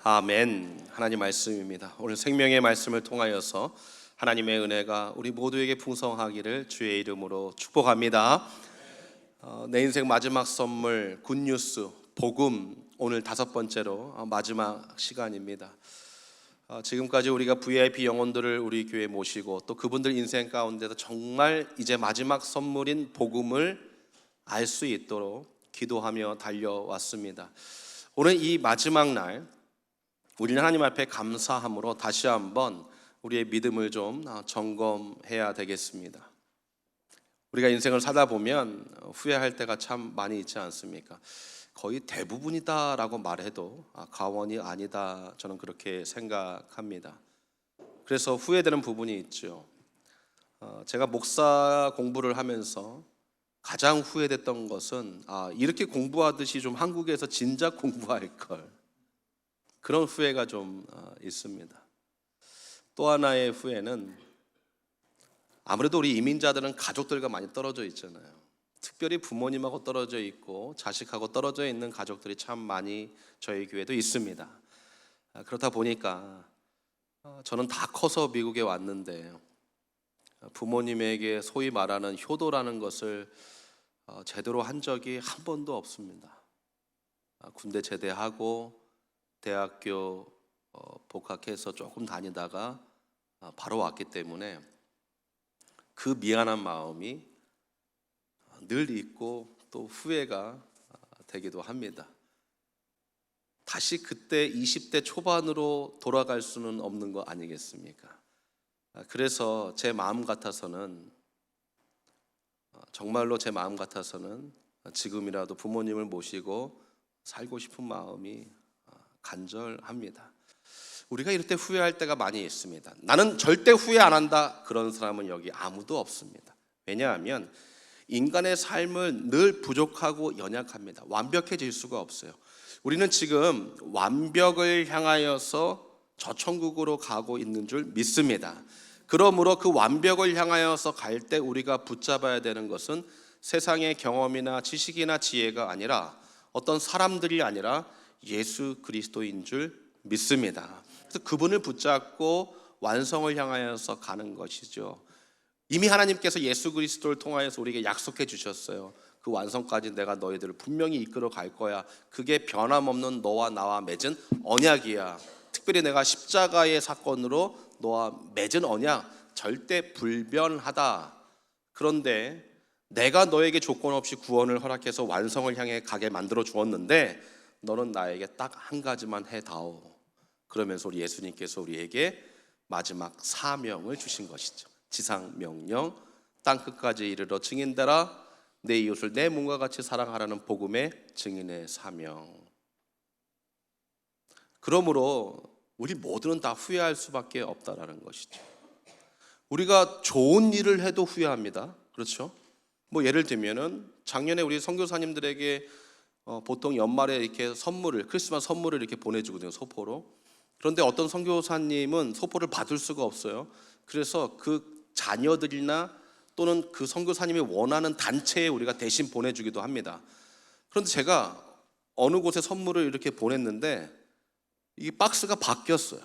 아멘. 하나님 말씀입니다. 오늘 생명의 말씀을 통하여서 하나님의 은혜가 우리 모두에게 풍성하기를 주의 이름으로 축복합니다. 내 인생 마지막 선물 굿뉴스 복음, 오늘 5번째로 마지막 시간입니다. 지금까지 우리가 VIP 영혼들을 우리 교회에 모시고 또 그분들 인생 가운데서 정말 이제 마지막 선물인 복음을 알 수 있도록 기도하며 달려왔습니다. 오늘 이 마지막 날 우리는 하나님 앞에 감사함으로 다시 한번 우리의 믿음을 좀 점검해야 되겠습니다. 우리가 인생을 살다 보면 후회할 때가 참 많이 있지 않습니까? 거의 대부분이다라고 말해도 과언이 아니다, 저는 그렇게 생각합니다. 그래서 후회되는 부분이 있죠. 제가 목사 공부를 하면서 가장 후회됐던 것은 이렇게 공부하듯이 좀 한국에서 진작 공부할 걸, 그런 후회가 좀 있습니다. 또 하나의 후회는 아무래도 우리 이민자들은 가족들과 많이 떨어져 있잖아요. 특별히 부모님하고 떨어져 있고 자식하고 떨어져 있는 가족들이 참 많이 저희 교회도 있습니다. 그렇다 보니까 저는 다 커서 미국에 왔는데 부모님에게 소위 말하는 효도라는 것을 제대로 한 적이 한 번도 없습니다. 군대 제대하고 대학교 복학해서 조금 다니다가 바로 왔기 때문에 그 미안한 마음이 늘 있고 또 후회가 되기도 합니다. 다시 그때 20대 초반으로 돌아갈 수는 없는 거 아니겠습니까? 그래서 제 마음 같아서는, 정말로 제 마음 같아서는 지금이라도 부모님을 모시고 살고 싶은 마음이 간절합니다. 우리가 이럴 때 후회할 때가 많이 있습니다. 나는 절대 후회 안 한다, 그런 사람은 여기 아무도 없습니다. 왜냐하면 인간의 삶은 늘 부족하고 연약합니다. 완벽해질 수가 없어요. 우리는 지금 완벽을 향하여서 저 천국으로 가고 있는 줄 믿습니다. 그러므로 그 완벽을 향하여서 갈 때 우리가 붙잡아야 되는 것은 세상의 경험이나 지식이나 지혜가 아니라, 어떤 사람들이 아니라 예수 그리스도인 줄 믿습니다. 그래서 그분을 붙잡고 완성을 향하여서 가는 것이죠. 이미 하나님께서 예수 그리스도를 통하여서 우리에게 약속해 주셨어요. 그 완성까지 내가 너희들을 분명히 이끌어 갈 거야. 그게 변함없는 너와 나와 맺은 언약이야. 특별히 내가 십자가의 사건으로 너와 맺은 언약, 절대 불변하다. 그런데 내가 너에게 조건 없이 구원을 허락해서 완성을 향해 가게 만들어 주었는데 너는 나에게 딱 한 가지만 해다오. 그러면서 우리 예수님께서 우리에게 마지막 사명을 주신 것이죠. 지상 명령, 땅 끝까지 이르러 증인되라. 내 이웃을 내 몸과 같이 사랑하라는 복음의 증인의 사명. 그러므로 우리 모두는 다 후회할 수밖에 없다라는 것이죠. 우리가 좋은 일을 해도 후회합니다. 그렇죠? 뭐 예를 들면은 작년에 우리 선교사님들에게 보통 연말에 이렇게 선물을, 크리스마스 선물을 이렇게 보내주거든요, 소포로. 그런데 어떤 선교사님은 소포를 받을 수가 없어요. 그래서 그 자녀들이나 또는 그 선교사님이 원하는 단체에 우리가 대신 보내주기도 합니다. 그런데 제가 어느 곳에 선물을 이렇게 보냈는데 이 박스가 바뀌었어요.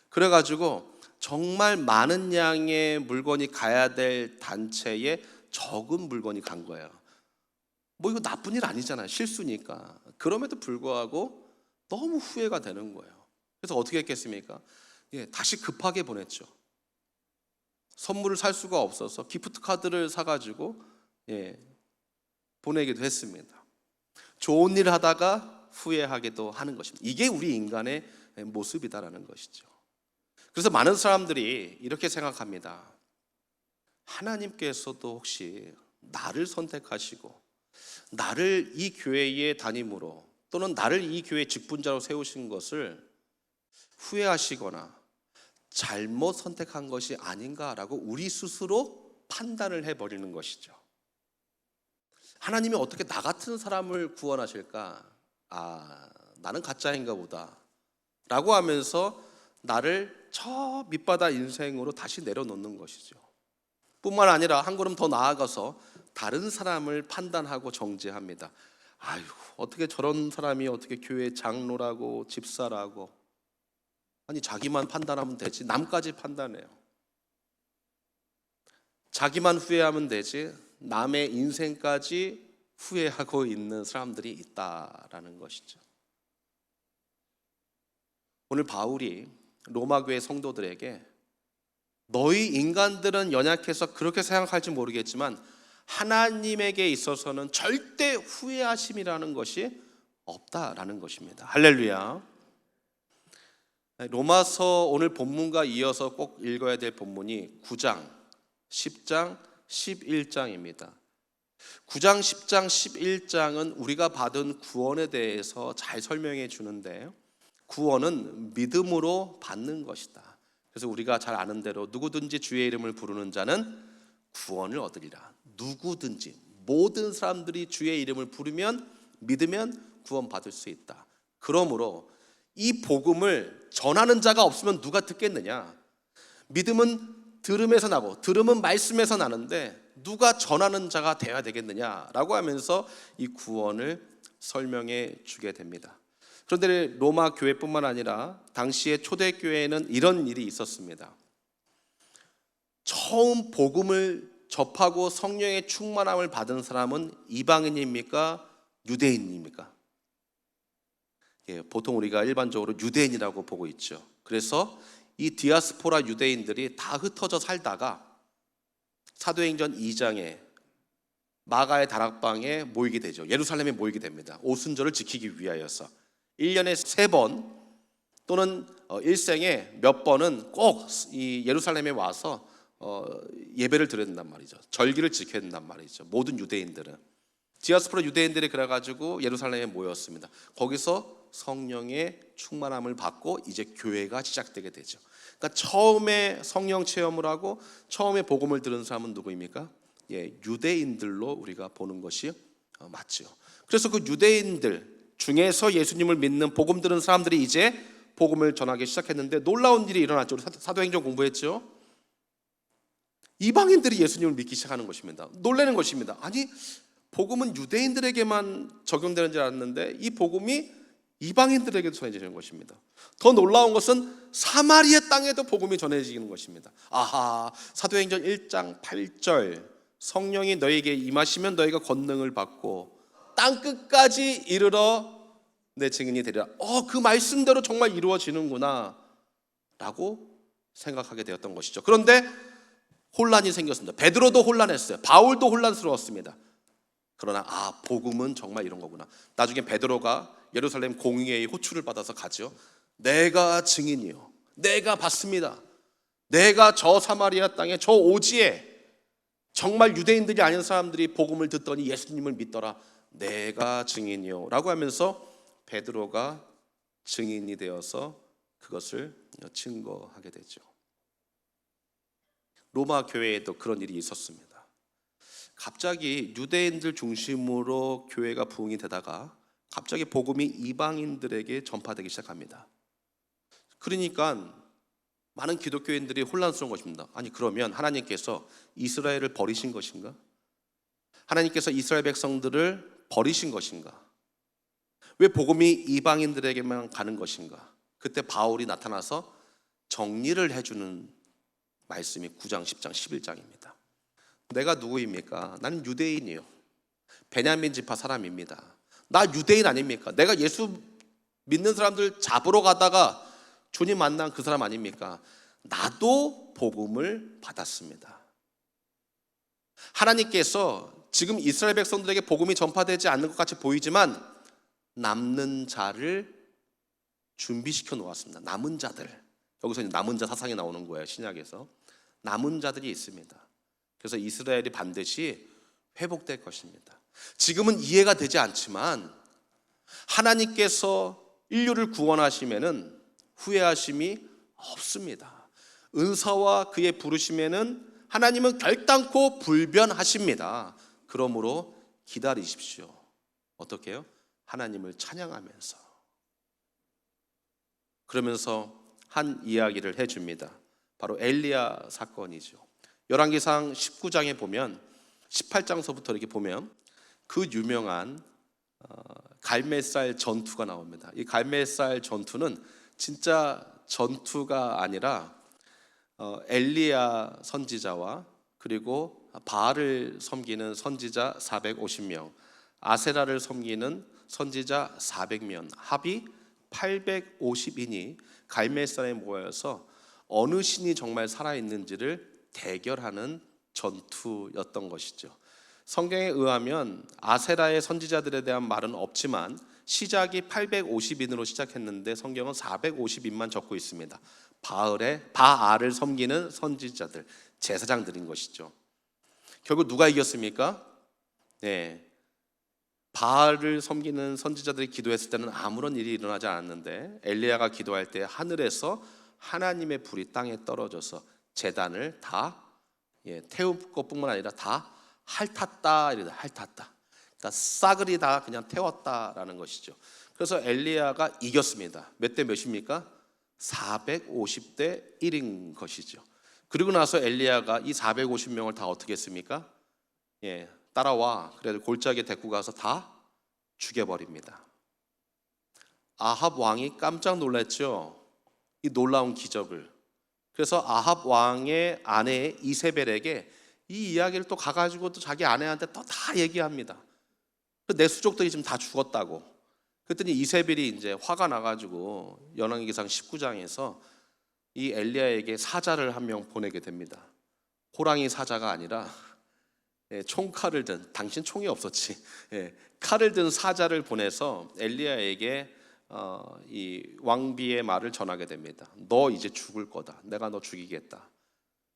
그래가지고 정말 많은 양의 물건이 가야 될 단체에 적은 물건이 간 거예요. 뭐 이거 나쁜 일 아니잖아요. 실수니까. 그럼에도 불구하고 너무 후회가 되는 거예요. 그래서 어떻게 했겠습니까? 다시 급하게 보냈죠. 선물을 살 수가 없어서 기프트 카드를 사가지고 보내기도 했습니다. 좋은 일 하다가 후회하기도 하는 것입니다. 이게 우리 인간의 모습이다라는 것이죠. 그래서 많은 사람들이 이렇게 생각합니다. 하나님께서도 혹시 나를 선택하시고 나를 이 교회의 담임으로 또는 나를 이 교회의 직분자로 세우신 것을 후회하시거나 잘못 선택한 것이 아닌가라고 우리 스스로 판단을 해버리는 것이죠. 하나님이 어떻게 나 같은 사람을 구원하실까? 나는 가짜인가 보다 라고 하면서 나를 저 밑바닥 인생으로 다시 내려놓는 것이죠. 뿐만 아니라 한 걸음 더 나아가서 다른 사람을 판단하고 정죄합니다. 아유, 어떻게 저런 사람이 어떻게 교회 장로라고 집사라고, 아니 자기만 판단하면 되지 남까지 판단해요. 자기만 후회하면 되지 남의 인생까지 후회하고 있는 사람들이 있다라는 것이죠. 오늘 바울이 로마 교회 성도들에게 너희 인간들은 연약해서 그렇게 생각할지 모르겠지만 하나님에게 있어서는 절대 후회하심이라는 것이 없다라는 것입니다. 할렐루야. 로마서 오늘 본문과 이어서 꼭 읽어야 될 본문이 9장, 10장, 11장입니다. 9장, 10장, 11장은 우리가 받은 구원에 대해서 잘 설명해 주는데, 구원은 믿음으로 받는 것이다. 그래서 우리가 잘 아는 대로 누구든지 주의 이름을 부르는 자는 구원을 얻으리라. 누구든지 모든 사람들이 주의 이름을 부르면 믿으면 구원받을 수 있다. 그러므로 이 복음을 전하는 자가 없으면 누가 듣겠느냐? 믿음은 들음에서 나고 들음은 말씀에서 나는데 누가 전하는 자가 되어야 되겠느냐라고 하면서 이 구원을 설명해 주게 됩니다. 그런데 로마 교회뿐만 아니라 당시의 초대교회에는 이런 일이 있었습니다. 처음 복음을 접하고 성령의 충만함을 받은 사람은 이방인입니까? 유대인입니까? 보통 우리가 일반적으로 유대인이라고 보고 있죠. 그래서 이 디아스포라 유대인들이 다 흩어져 살다가 사도행전 2장에 마가의 다락방에 모이게 되죠. 예루살렘에 모이게 됩니다. 오순절을 지키기 위하여서 1년에 3번 또는 일생에 몇 번은 꼭 이 예루살렘에 와서 예배를 드려야 된단 말이죠. 절기를 지켜야 된단 말이죠. 모든 유대인들은 디아스포라 유대인들이 그래가지고 예루살렘에 모였습니다. 거기서 성령의 충만함을 받고 이제 교회가 시작되게 되죠. 그러니까 처음에 성령 체험을 하고 처음에 복음을 들은 사람은 누구입니까? 유대인들로 우리가 보는 것이 맞죠. 그래서 그 유대인들 중에서 예수님을 믿는 복음 들은 사람들이 이제 복음을 전하기 시작했는데 놀라운 일이 일어났죠. 우리 사도행전 공부했죠. 이방인들이 예수님을 믿기 시작하는 것입니다. 놀라는 것입니다. 아니 복음은 유대인들에게만 적용되는 줄 알았는데 이 복음이 이방인들에게도 전해지는 것입니다. 더 놀라운 것은 사마리아 땅에도 복음이 전해지는 것입니다. 아하, 사도행전 1장 8절 성령이 너에게 임하시면 너희가 권능을 받고 땅 끝까지 이르러 내 증인이 되리라. 그 말씀대로 정말 이루어지는구나 라고 생각하게 되었던 것이죠. 그런데 혼란이 생겼습니다. 베드로도 혼란했어요. 바울도 혼란스러웠습니다. 그러나 복음은 정말 이런 거구나. 나중에 베드로가 예루살렘 공의회의 호출을 받아서 가죠. 내가 증인이요, 내가 봤습니다. 내가 저 사마리아 땅에 저 오지에 정말 유대인들이 아닌 사람들이 복음을 듣더니 예수님을 믿더라. 내가 증인이요 라고 하면서 베드로가 증인이 되어서 그것을 증거하게 되죠. 로마 교회에도 그런 일이 있었습니다. 갑자기 유대인들 중심으로 교회가 부흥이 되다가 갑자기 복음이 이방인들에게 전파되기 시작합니다. 그러니까 많은 기독교인들이 혼란스러운 것입니다. 아니 그러면 하나님께서 이스라엘을 버리신 것인가? 하나님께서 이스라엘 백성들을 버리신 것인가? 왜 복음이 이방인들에게만 가는 것인가? 그때 바울이 나타나서 정리를 해주는 말씀이 9장, 10장, 11장입니다. 내가 누구입니까? 나는 유대인이요. 베냐민 지파 사람입니다. 나 유대인 아닙니까? 내가 예수 믿는 사람들 잡으러 가다가 주님 만난 그 사람 아닙니까? 나도 복음을 받았습니다. 하나님께서 지금 이스라엘 백성들에게 복음이 전파되지 않는 것 같이 보이지만 남는 자를 준비시켜 놓았습니다. 남은 자들. 여기서 남은 자 사상이 나오는 거예요. 신약에서. 남은 자들이 있습니다. 그래서 이스라엘이 반드시 회복될 것입니다. 지금은 이해가 되지 않지만 하나님께서 인류를 구원하시면은 후회하심이 없습니다. 은사와 그의 부르심에는 하나님은 결단코 불변하십니다. 그러므로 기다리십시오. 어떻게 해요? 하나님을 찬양하면서. 그러면서 한 이야기를 해줍니다. 바로 엘리야 사건이죠. 열왕기상 19장에 보면 18장서부터 이렇게 보면 그 유명한 갈멜살 전투가 나옵니다. 이 갈멜살 전투는 진짜 전투가 아니라 엘리야 선지자와 그리고 바알을 섬기는 선지자 450명, 아세라를 섬기는 선지자 400명, 합이 850인이 갈멜산에 모여서 어느 신이 정말 살아있는지를 대결하는 전투였던 것이죠. 성경에 의하면 아세라의 선지자들에 대한 말은 없지만 시작이 850인으로 시작했는데 성경은 450인만 적고 있습니다. 바알을 섬기는 선지자들, 제사장들인 것이죠. 결국 누가 이겼습니까? 네, 바알을 섬기는 선지자들이 기도했을 때는 아무런 일이 일어나지 않았는데 엘리야가 기도할 때 하늘에서 하나님의 불이 땅에 떨어져서 제단을 다 태울 것뿐만 아니라 다 핥았다. 그러니까 싸그리 다 그냥 태웠다라는 것이죠. 그래서 엘리야가 이겼습니다. 몇 대 몇입니까? 450대 1인 것이죠. 그리고 나서 엘리야가 이 450명을 다 어떻게 했습니까? 따라와. 그래서 골짜기에 데리고 가서 다 죽여버립니다. 아합 왕이 깜짝 놀랐죠. 이 놀라운 기적을. 그래서 아합 왕의 아내 이세벨에게 이 이야기를 또 가가지고 또 자기 아내한테 또 다 얘기합니다. 내 수족들이 지금 다 죽었다고. 그랬더니 이세벨이 이제 화가 나가지고 열왕기상 19장에서 이 엘리야에게 사자를 한 명 보내게 됩니다. 호랑이 사자가 아니라 총칼을 든, 당신 총이 없었지, 칼을 든 사자를 보내서 엘리야에게 이 왕비의 말을 전하게 됩니다. 너 이제 죽을 거다. 내가 너 죽이겠다.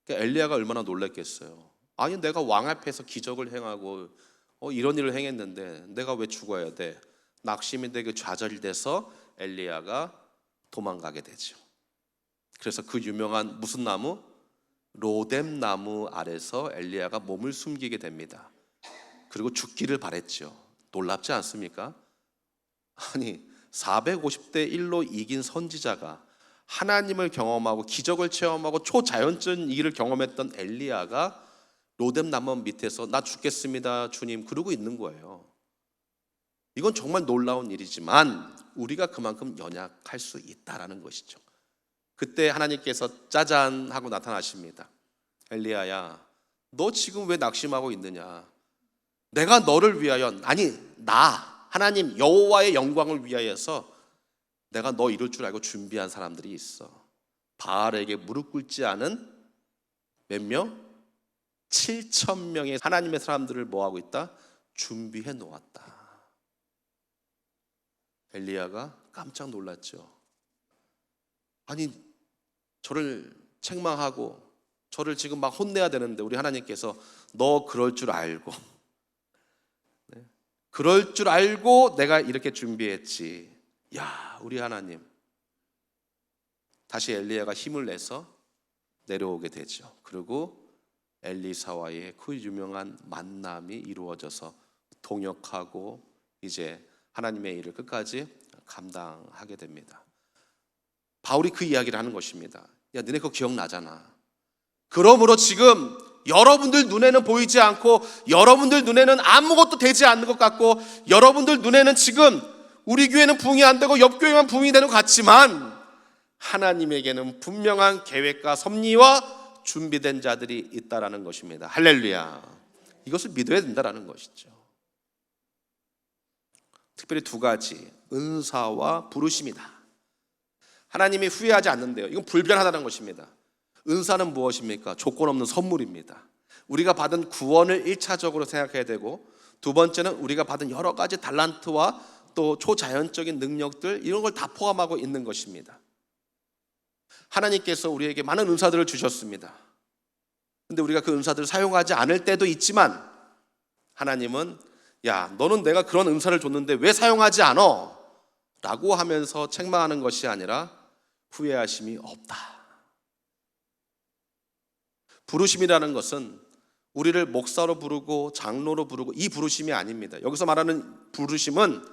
그러니까 엘리야가 얼마나 놀랐겠어요. 아니 내가 왕 앞에서 기적을 행하고 이런 일을 행했는데 내가 왜 죽어야 돼? 낙심이 되게 좌절돼서 엘리야가 도망가게 되죠. 그래서 그 유명한 무슨 나무? 로뎀 나무 아래서 엘리야가 몸을 숨기게 됩니다. 그리고 죽기를 바랬죠. 놀랍지 않습니까? 아니 450대 1로 이긴 선지자가 하나님을 경험하고 기적을 체험하고 초자연적인 일을 경험했던 엘리야가 로뎀 나무 밑에서 나 죽겠습니다 주님 그러고 있는 거예요. 이건 정말 놀라운 일이지만 우리가 그만큼 연약할 수 있다라는 것이죠. 그때 하나님께서 짜잔 하고 나타나십니다. 엘리야야, 너 지금 왜 낙심하고 있느냐? 내가 너를 위하여, 아니 나 하나님 여호와의 영광을 위하여서 내가 너 이룰 줄 알고 준비한 사람들이 있어. 바알에게 무릎 꿇지 않은 몇 명? 7,000명의 하나님의 사람들을 뭐하고 있다? 준비해 놓았다. 엘리야가 깜짝 놀랐죠. 아니 저를 책망하고 저를 지금 막 혼내야 되는데 우리 하나님께서 너 그럴 줄 알고 그럴 줄 알고 내가 이렇게 준비했지. 야, 우리 하나님. 다시 엘리야가 힘을 내서 내려오게 되죠. 그리고 엘리사와의 그 유명한 만남이 이루어져서 동역하고 이제 하나님의 일을 끝까지 감당하게 됩니다. 바울이 그 이야기를 하는 것입니다. 야, 너네 그거 기억나잖아. 그러므로 지금 여러분들 눈에는 보이지 않고 여러분들 눈에는 아무것도 되지 않는 것 같고 여러분들 눈에는 지금 우리 교회는 부흥이 안 되고 옆 교회만 부흥이 되는 것 같지만 하나님에게는 분명한 계획과 섭리와 준비된 자들이 있다라는 것입니다. 할렐루야. 이것을 믿어야 된다라는 것이죠. 특별히 두 가지, 은사와 부르심이다. 하나님이 후회하지 않는데요. 이건 불변하다는 것입니다. 은사는 무엇입니까? 조건 없는 선물입니다. 우리가 받은 구원을 1차적으로 생각해야 되고 두 번째는 우리가 받은 여러 가지 달란트와 또 초자연적인 능력들 이런 걸 다 포함하고 있는 것입니다. 하나님께서 우리에게 많은 은사들을 주셨습니다. 근데 우리가 그 은사들을 사용하지 않을 때도 있지만 하나님은 야, 너는 내가 그런 은사를 줬는데 왜 사용하지 않어? 라고 하면서 책망하는 것이 아니라 후회하심이 없다. 부르심이라는 것은 우리를 목사로 부르고 장로로 부르고 이 부르심이 아닙니다. 여기서 말하는 부르심은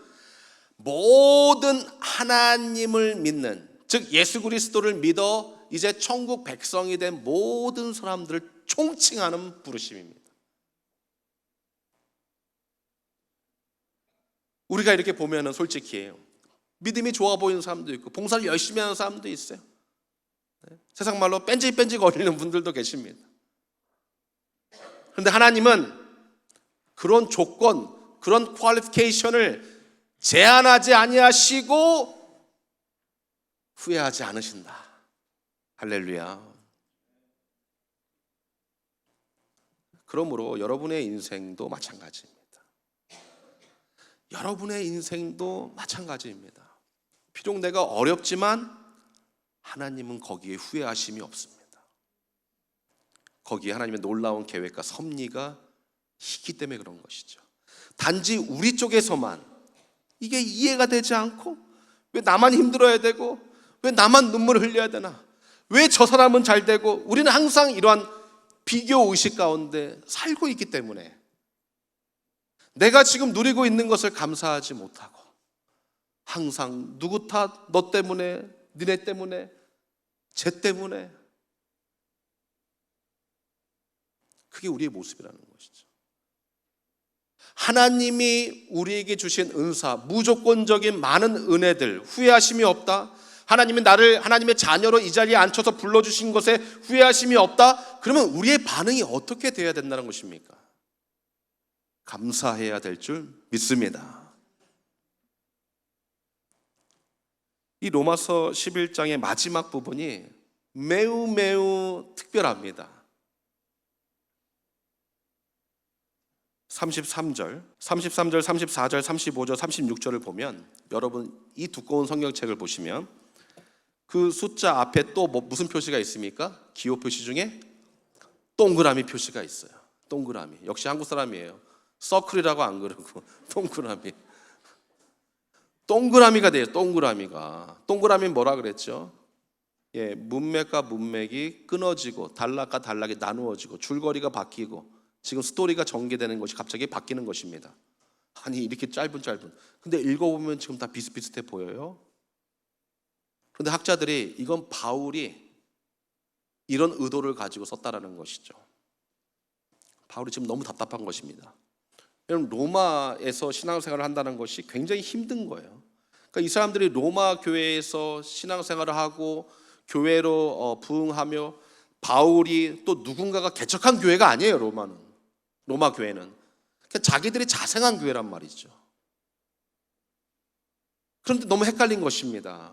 모든 하나님을 믿는, 즉 예수 그리스도를 믿어 이제 천국 백성이 된 모든 사람들을 총칭하는 부르심입니다. 우리가 이렇게 보면은 솔직히 믿음이 좋아 보이는 사람도 있고 봉사를 열심히 하는 사람도 있어요. 세상 말로 뺀질뺀질 거리는 분들도 계십니다. 그런데 하나님은 그런 조건, 그런 퀄리피케이션을 제한하지 아니하시고 후회하지 않으신다. 할렐루야. 그러므로 여러분의 인생도 마찬가지입니다. 여러분의 인생도 마찬가지입니다. 비록 내가 어렵지만 하나님은 거기에 후회하심이 없습니다. 거기에 하나님의 놀라운 계획과 섭리가 있기 때문에 그런 것이죠. 단지 우리 쪽에서만 이게 이해가 되지 않고 왜 나만 힘들어야 되고 왜 나만 눈물을 흘려야 되나, 왜 저 사람은 잘 되고, 우리는 항상 이러한 비교 의식 가운데 살고 있기 때문에 내가 지금 누리고 있는 것을 감사하지 못하고 항상 누구 탓, 너 때문에, 니네 때문에, 쟤 때문에, 그게 우리의 모습이라는 것이죠. 하나님이 우리에게 주신 은사, 무조건적인 많은 은혜들, 후회하심이 없다. 하나님이 나를 하나님의 자녀로 이 자리에 앉혀서 불러주신 것에 후회하심이 없다. 그러면 우리의 반응이 어떻게 되어야 된다는 것입니까? 감사해야 될 줄 믿습니다. 이 로마서 11장의 마지막 부분이 매우 특별합니다. 33절, 34절, 35절, 36절을 보면, 여러분 이 두꺼운 성경책을 보시면 그 숫자 앞에 또 무슨 표시가 있습니까? 기호 표시 중에 동그라미 표시가 있어요. 동그라미. 역시 한국 사람이에요. 서클이라고 안 그러고 동그라미. 동그라미가 돼요. 동그라미가. 동그라미는 뭐라 그랬죠? 문맥과 문맥이 끊어지고 단락과 단락이 나누어지고 줄거리가 바뀌고 지금 스토리가 전개되는 것이 갑자기 바뀌는 것입니다. 아니 이렇게 짧은. 근데 읽어보면 지금 다 비슷비슷해 보여요. 그런데 학자들이 이건 바울이 이런 의도를 가지고 썼다라는 것이죠. 바울이 지금 너무 답답한 것입니다. 여러분 로마에서 신앙생활을 한다는 것이 굉장히 힘든 거예요. 그러니까 이 사람들이 로마 교회에서 신앙생활을 하고 교회로 부응하며, 바울이 또 누군가가 개척한 교회가 아니에요. 로마 교회는 그러니까 자기들이 자생한 교회란 말이죠. 그런데 너무 헷갈린 것입니다.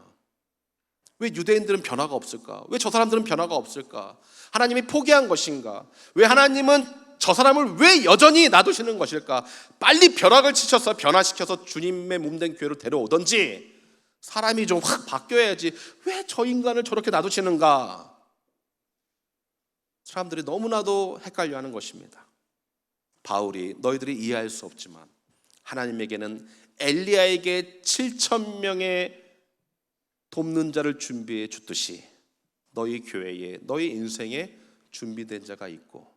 왜 유대인들은 변화가 없을까? 왜 저 사람들은 변화가 없을까? 하나님이 포기한 것인가? 왜 하나님은 저 사람을 왜 여전히 놔두시는 것일까? 빨리 벼락을 치셔서 변화시켜서 주님의 몸된 교회로 데려오든지 사람이 좀 확 바뀌어야지 왜 저 인간을 저렇게 놔두시는가? 사람들이 너무나도 헷갈려하는 것입니다. 바울이 너희들이 이해할 수 없지만 하나님에게는 엘리야에게 7,000명의 돕는 자를 준비해 주듯이 너희 교회에, 너희 인생에 준비된 자가 있고,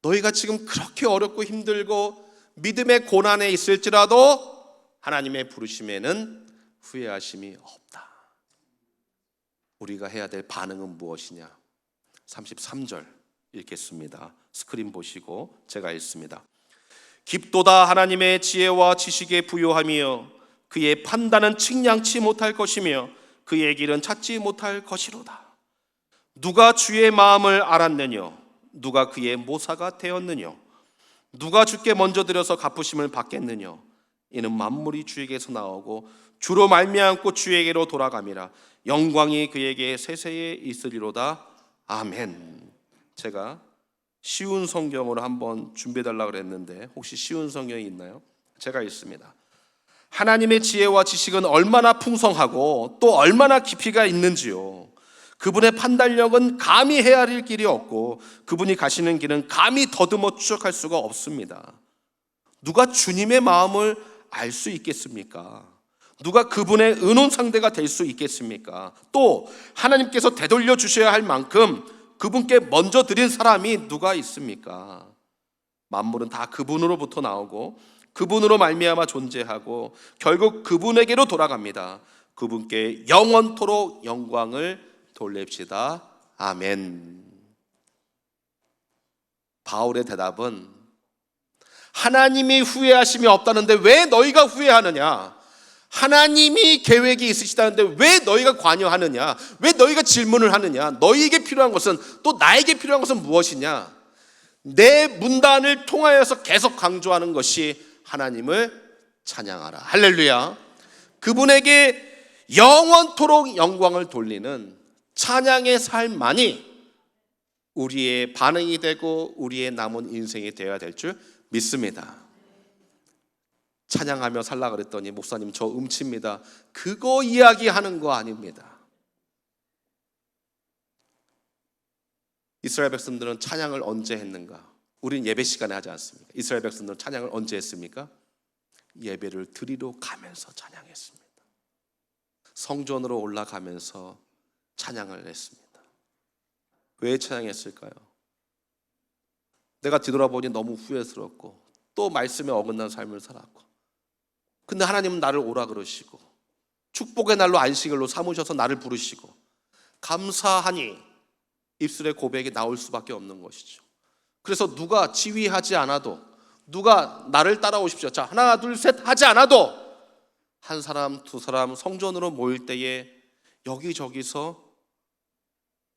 너희가 지금 그렇게 어렵고 힘들고 믿음의 고난에 있을지라도 하나님의 부르심에는 후회하심이 없다. 우리가 해야 될 반응은 무엇이냐? 33절 읽겠습니다. 스크린 보시고 제가 읽습니다. 깊도다 하나님의 지혜와 지식에 부요하며 그의 판단은 측량치 못할 것이며 그의 길은 찾지 못할 것이로다. 누가 주의 마음을 알았느냐? 누가 그의 모사가 되었느냐? 누가 주께 먼저 드려서 갚으심을 받겠느냐? 이는 만물이 주에게서 나오고 주로 말미암고 주에게로 돌아감이라. 영광이 그에게 세세에 있으리로다. 아멘. 제가 쉬운 성경으로 한번 준비해달라고 그랬는데 혹시 쉬운 성경이 있나요? 제가 읽습니다. 하나님의 지혜와 지식은 얼마나 풍성하고 또 얼마나 깊이가 있는지요. 그분의 판단력은 감히 헤아릴 길이 없고 그분이 가시는 길은 감히 더듬어 추적할 수가 없습니다. 누가 주님의 마음을 알 수 있겠습니까? 누가 그분의 의논 상대가 될 수 있겠습니까? 또 하나님께서 되돌려 주셔야 할 만큼 그분께 먼저 드린 사람이 누가 있습니까? 만물은 다 그분으로부터 나오고 그분으로 말미암아 존재하고 결국 그분에게로 돌아갑니다. 그분께 영원토록 영광을 돌립시다. 아멘. 바울의 대답은 하나님이 후회하심이 없다는데 왜 너희가 후회하느냐? 하나님이 계획이 있으시다는데 왜 너희가 관여하느냐? 왜 너희가 질문을 하느냐? 너희에게 필요한 것은, 또 나에게 필요한 것은 무엇이냐? 내 문단을 통하여서 계속 강조하는 것이 하나님을 찬양하라. 할렐루야. 그분에게 영원토록 영광을 돌리는 찬양의 삶만이 우리의 반응이 되고 우리의 남은 인생이 되어야 될 줄 믿습니다. 찬양하며 살라 그랬더니 목사님 저 음치입니다. 그거 이야기하는 거 아닙니다. 이스라엘 백성들은 찬양을 언제 했는가? 우린 예배 시간에 하지 않습니까? 이스라엘 백성들은 찬양을 언제 했습니까? 예배를 드리러 가면서 찬양했습니다. 성전으로 올라가면서 찬양을 했습니다. 왜 찬양했을까요? 내가 뒤돌아보니 너무 후회스럽고 또 말씀에 어긋난 삶을 살았고, 근데 하나님은 나를 오라 그러시고 축복의 날로 안식일로 삼으셔서 나를 부르시고 감사하니 입술의 고백이 나올 수밖에 없는 것이죠. 그래서 누가 지휘하지 않아도, 누가 나를 따라오십시오, 자 하나 둘 셋 하지 않아도 한 사람 두 사람 성전으로 모일 때에 여기저기서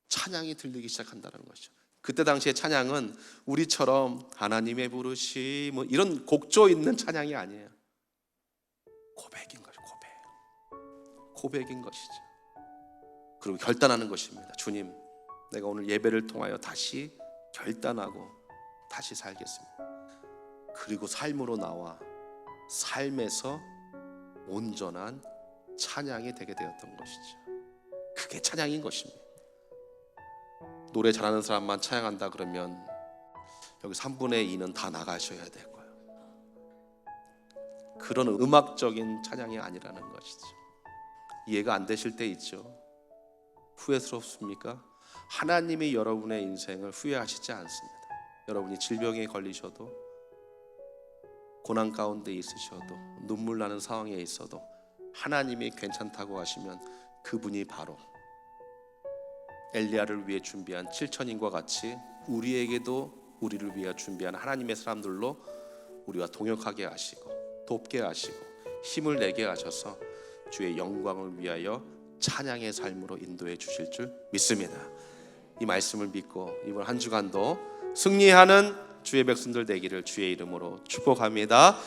찬양이 들리기 시작한다는 것이죠. 그때 당시에 찬양은 우리처럼 하나님의 부르심 뭐 이런 곡조 있는 찬양이 아니에요. 고백인 것이죠. 고백인 것이죠. 그리고 결단하는 것입니다. 주님, 내가 오늘 예배를 통하여 다시 결단하고 다시 살겠습니다. 그리고 삶으로 나와 삶에서 온전한 찬양이 되게 되었던 것이죠. 그게 찬양인 것입니다. 노래 잘하는 사람만 찬양한다 그러면 여기 3분의 2는 다 나가셔야 될 거예요. 그런 음악적인 찬양이 아니라는 것이죠. 이해가 안 되실 때 있죠. 후회스럽습니까? 하나님이 여러분의 인생을 후회하시지 않습니다. 여러분이 질병에 걸리셔도, 고난 가운데 있으셔도, 눈물 나는 상황에 있어도 하나님이 괜찮다고 하시면 그분이 바로 엘리야를 위해 준비한 7천인과 같이 우리에게도 우리를 위해 준비한 하나님의 사람들로 우리와 동역하게 하시고 돕게 하시고 힘을 내게 하셔서 주의 영광을 위하여 찬양의 삶으로 인도해 주실 줄 믿습니다. 이 말씀을 믿고 이번 한 주간도 승리하는 주의 백성들 되기를 주의 이름으로 축복합니다.